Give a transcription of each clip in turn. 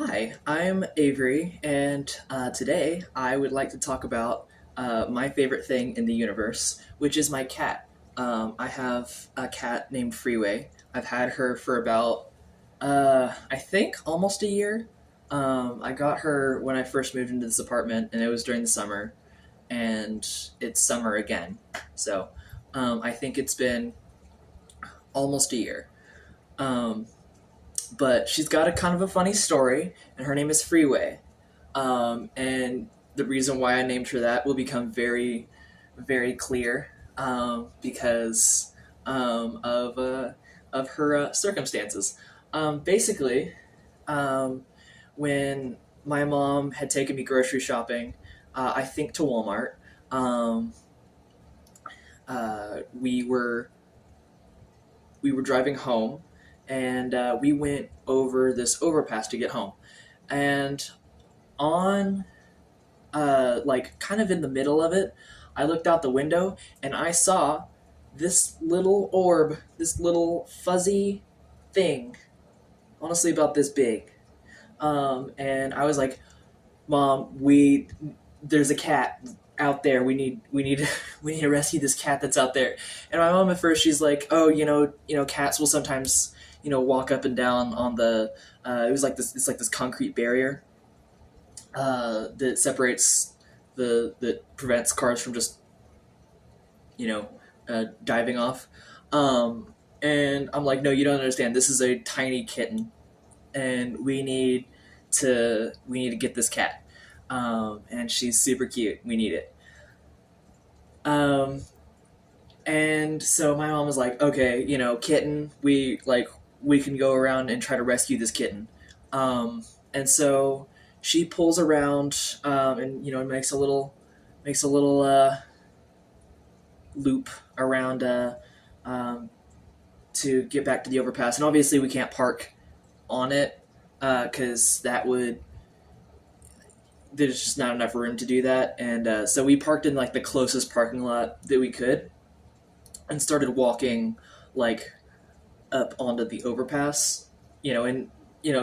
Hi, I'm Avery, and today I would like to talk about my favorite thing in the universe, which is my cat. I have a cat named Freeway. I've had her for about, I think, almost a year. I got her when I first moved into this apartment, and it was during the summer, and it's summer again. So I think it's been almost a year. Um, but she's got a kind of a funny story, and her name is Freeway. And the reason why I named her that will become very, very clear because of her circumstances. Basically, um, when my mom had taken me grocery shopping, I think to Walmart, um, we were driving home, and we went over this overpass to get home, and on like kind of in the middle of it, I looked out the window and I saw this little orb, this little fuzzy thing, honestly about this big. And I was like, "Mom, we there's a cat out there. We need we need to rescue this cat that's out there." And my mom at first she's like, "Oh, cats will sometimes walk up and down on the it was like this it's like this concrete barrier that separates that prevents cars from just you know diving off." And I'm like, "No, you don't understand. This is a tiny kitten, and we need to get this cat. And she's super cute. We need it." Um, and so my mom was like, "Okay, kitten. We can go around and try to rescue this kitten." And so she pulls around, and makes a little loop around, to get back to the overpass. And obviously, we can't park on it because that would there's just not enough room to do that. And so we parked in like the closest parking lot that we could and started walking like up onto the overpass. And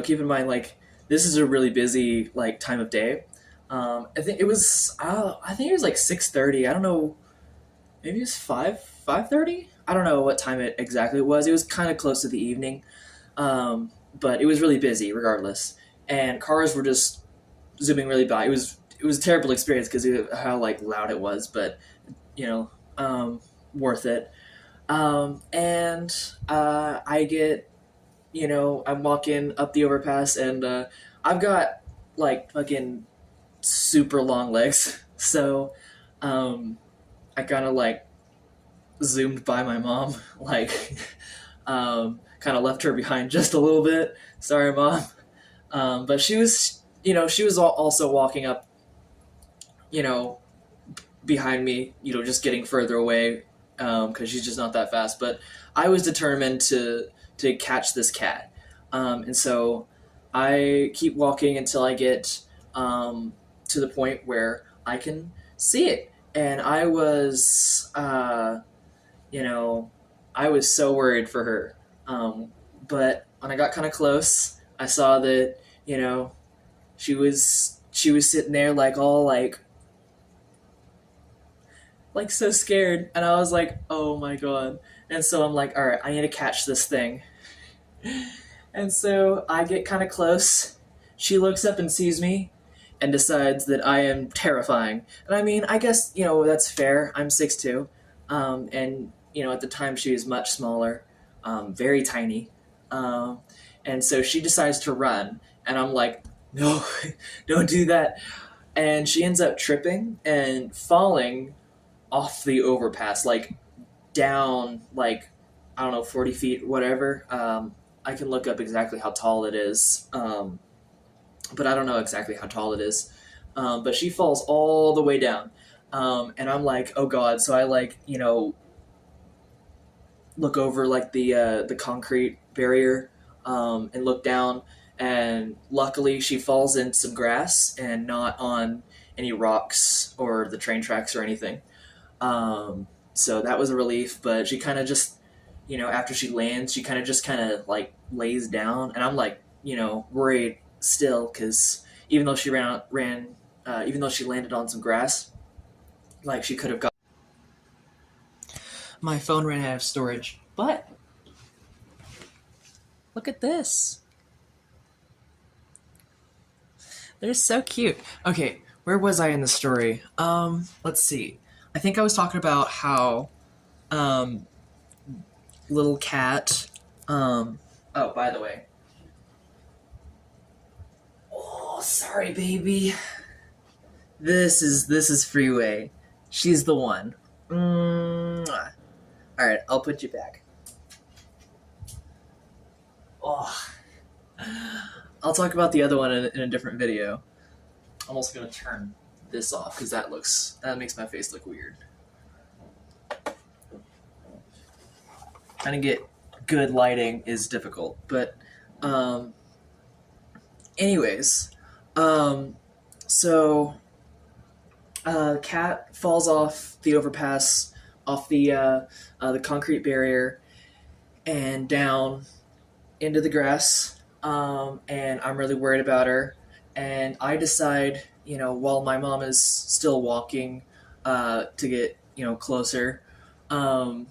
keep in mind, like, this is a really busy like time of day. I think it was like 6:30. I don't know, maybe it was 5:30. I don't know what time it exactly was. It was kind of close to the evening, but it was really busy regardless, and cars were just zooming really by. It was a terrible experience because of how like loud it was, but you know, worth it. And I get I'm walking up the overpass, and I've got like fucking super long legs, so I kind of like zoomed by my mom, like kind of left her behind just a little bit. Sorry, mom. But she was also walking up, you know, behind me, just getting further away because she's just not that fast. But I was determined to catch this cat, and so I keep walking until I get to the point where I can see it. And you know, I was so worried for her. But when I got kind of close, I saw that she was sitting there like all like so scared, and I was like, "Oh my god!" And so I'm like, "All right, I need to catch this thing." And so I get kind of close. She looks up and sees me, and decides that I am terrifying. And I mean, I guess that's fair. I'm 6'2", and at the time she was much smaller, very tiny, um, and so she decides to run, and I'm like, "No, don't do that." And she ends up tripping and falling off the overpass, like down, like, I don't know, 40 feet, whatever. I can look up exactly how tall it is, but I don't know exactly how tall it is. But she falls all the way down, and I'm like, "Oh god!" So I like look over like the concrete barrier, and look down, and luckily she falls in some grass and not on any rocks or the train tracks or anything. So that was a relief. But she kind of just, after she lands, she kind of just like lays down, and I'm like, worried still, because even though she even though she landed on some grass, like she could have got. My phone ran out of storage, but look at this. They're so cute. Okay, where was I in the story? Let's see. I think I was talking about how um, little cat. Oh, by the way. Oh, sorry, baby. This is Freeway. She's the one. Mwah. All right, I'll put you back. Oh, I'll talk about the other one in a different video. I'm also gonna turn this off because that makes my face look weird. Trying to get good lighting is difficult, but anyways, so cat falls off the overpass, off the concrete barrier, and down into the grass. And I'm really worried about her. And I decide, while my mom is still walking to get closer, I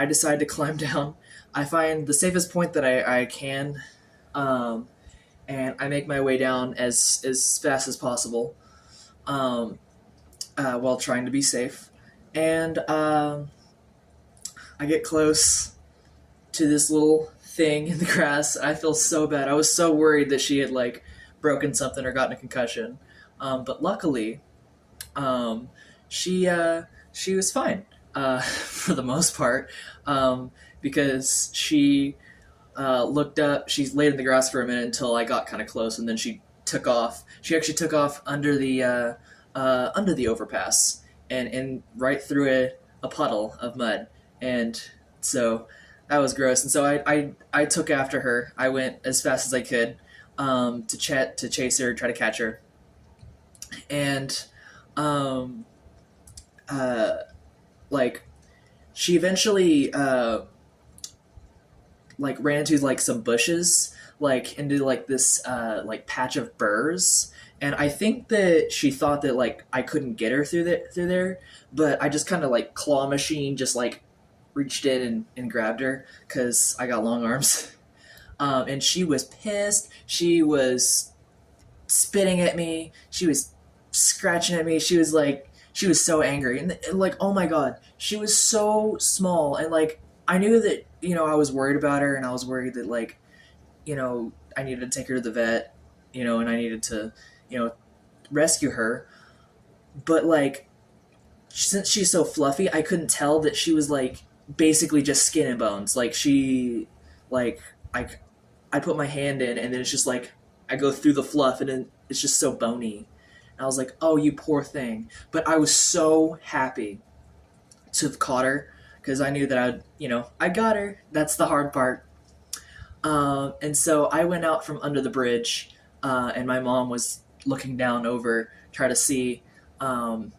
decide to climb down. I find the safest point that I can, and I make my way down as fast as possible, while trying to be safe. And I get close to this little thing in the grass. I feel so bad. I was so worried that she had broken something or gotten a concussion, but luckily, she was fine for the most part, because she looked up. She laid in the grass for a minute until I got kind of close, and then she took off. She actually took off under the overpass and right through a puddle of mud, and so that was gross. And so I took after her. I went as fast as I could to chase her, try to catch her, and she eventually ran into some bushes, into this patch of burrs. And I think that she thought that I couldn't get her through there, but I just kind of claw machine, just reached in and grabbed her because I got long arms. And she was pissed. She was spitting at me. She was scratching at me. She was so angry, and oh my god, she was so small. And I knew that I was worried about her, and I was worried that I needed to take her to the vet, and I needed to rescue her. But since she's so fluffy, I couldn't tell that she was basically just skin and bones. I put my hand in, and then it's just I go through the fluff, and then it's just so bony. And I was like, oh, you poor thing. But I was so happy to have caught her because I knew that I got her. That's the hard part. And so I went out from under the bridge, and my mom was looking down over, try to see, what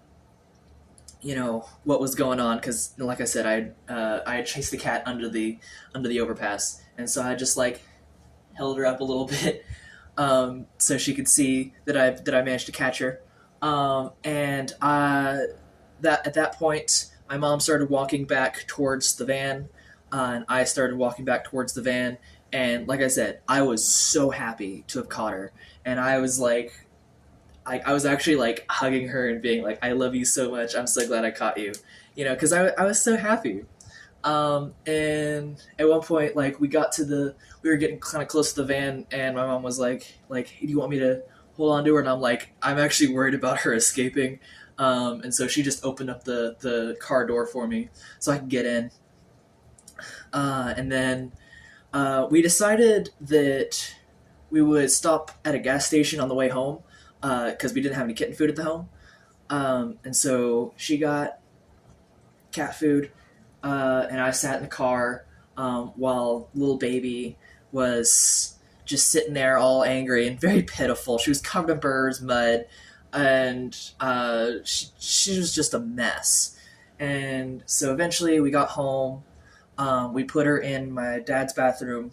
was going on. Because, like I said, I had chased the cat under the overpass, and so I just held her up a little bit, so she could see that I managed to catch her. And at that point, my mom started walking back towards the van, and I started walking back towards the van. And like I said, I was so happy to have caught her, and I was I was actually hugging her and being I love you so much. I'm so glad I caught you, because I was so happy. And at one point, we were getting kind of close to the van, and my mom was like, hey, do you want me to hold on to her? And I'm I'm actually worried about her escaping. And so she just opened up the car door for me so I could get in. And then, we decided that we would stop at a gas station on the way home, cause we didn't have any kitten food at the home. And so she got cat food, and I sat in the car, while little baby was just sitting there all angry and very pitiful. She was covered in burrs, mud, and she was just a mess. And so eventually we got home. We put her in my dad's bathroom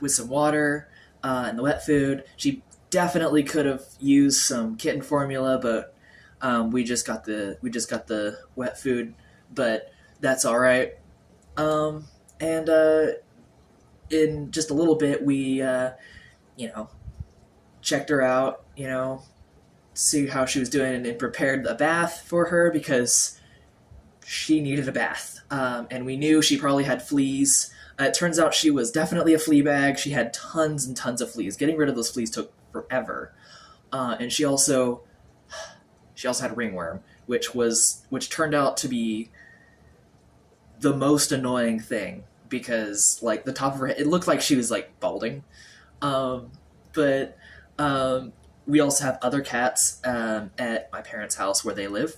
with some water, and the wet food. She definitely could have used some kitten formula, but we just got the wet food, but that's all right. Um, and in just a little bit, we you know checked her out, see how she was doing, and prepared a bath for her because she needed a bath. And we knew she probably had fleas. It turns out she was definitely a flea bag. She had tons and tons of fleas. Getting rid of those fleas took forever. And she also had ringworm, which turned out to be the most annoying thing because like the top of her head, it looked like she was like balding. But we also have other cats at my parents' house where they live.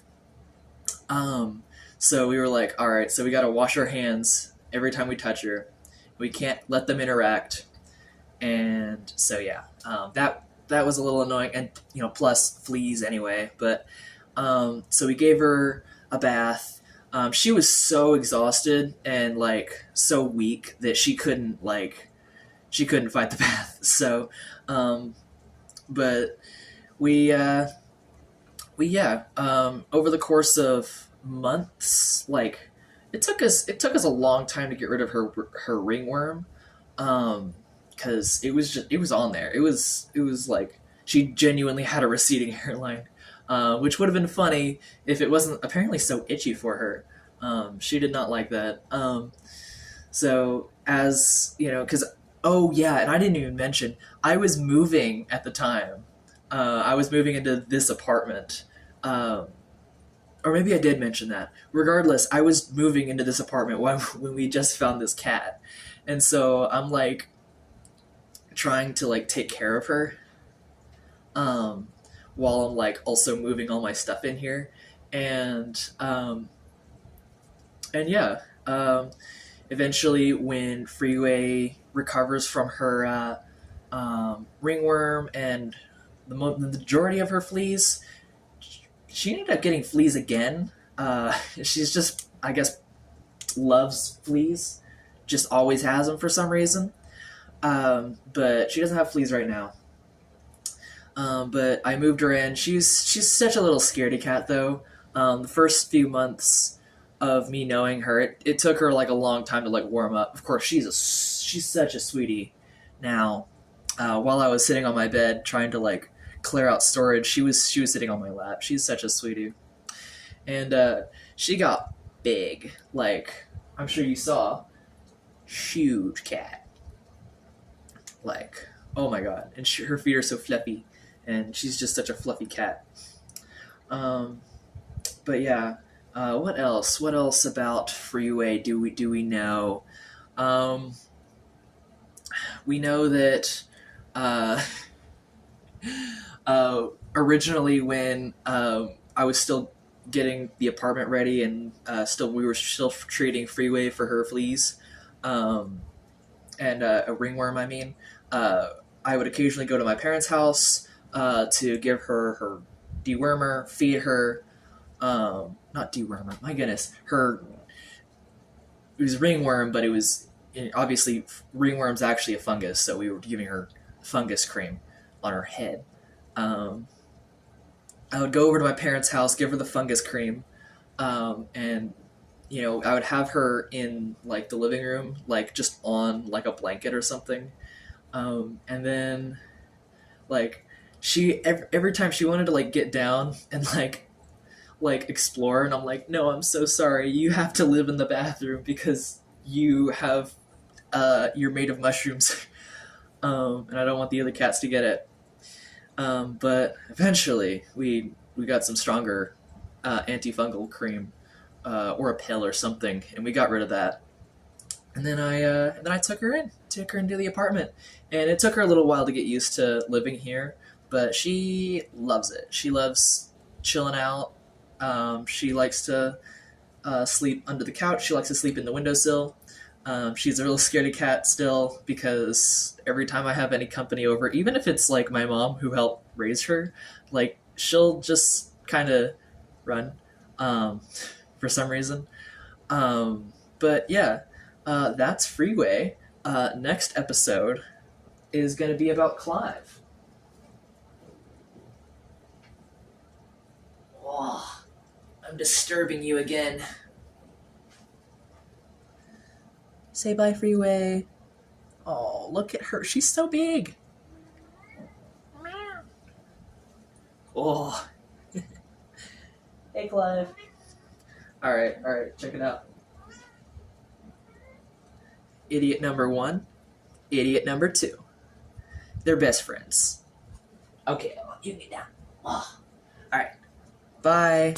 Um, so we were like, all right, so we got to wash our hands every time we touch her. We can't let them interact, and so yeah, that was a little annoying, and plus fleas anyway. But so we gave her a bath. She was so exhausted and like so weak that she couldn't fight the bath. So, but we over the course of months, like it took us a long time to get rid of her ringworm, because it was on there. It was like she genuinely had a receding hairline, which would have been funny if it wasn't apparently so itchy for her. She did not like that. So as you know, because oh yeah, and I didn't even mention I was moving at the time. I was moving into this apartment. Or maybe I did mention that. Regardless, I was moving into this apartment when we just found this cat, and so I'm like trying to like take care of her, um, while I'm like also moving all my stuff in here, and yeah, eventually when Freeway recovers from her ringworm and the majority of her fleas, she ended up getting fleas again. She's just, I guess, loves fleas. Just always has them for some reason. But she doesn't have fleas right now. But I moved her in. She's such a little scaredy cat though. The first few months of me knowing her, it took her like a long time to like warm up. Of course, she's such a sweetie now. While I was sitting on my bed trying to like clear out storage, she was sitting on my lap. She's such a sweetie, and she got big. Like I'm sure you saw, huge cat. Like oh my god, and her feet are so fluffy, and she's just such a fluffy cat. Um, but yeah, what else? What else about Freeway do we know? Um, we know that uh, originally when I was still getting the apartment ready and still we were still treating Freeway for her fleas, um, and a ringworm. I mean, I would occasionally go to my parents' house to give her dewormer, feed her. Not dewormer. My goodness, her it was ringworm, but it was obviously ringworm's actually a fungus, so we were giving her fungus cream on her head. Um, I would go over to my parents' house, give her the fungus cream, and I would have her in like the living room, like just on like a blanket or something, and then like every time she wanted to like get down and like explore, and I'm like, no, I'm so sorry, you have to live in the bathroom because you're made of mushrooms, and I don't want the other cats to get it. But eventually, we got some stronger antifungal cream, or a pill or something, and we got rid of that. And then I took her into the apartment, and it took her a little while to get used to living here, but she loves it. She loves chilling out. She likes to sleep under the couch. She likes to sleep in the windowsill. She's a real scaredy cat still because every time I have any company over, even if it's like my mom who helped raise her, like she'll just kind of run, um, for some reason. But yeah, that's Freeway. Next episode, is going to be about Clive. Oh, I'm disturbing you again. Say bye, Freeway. Oh, look at her. She's so big. Oh. Hey, Clive. All right, check it out. Idiot number 1, idiot number 2. They're best friends. Okay, you get down. Oh. All right, bye.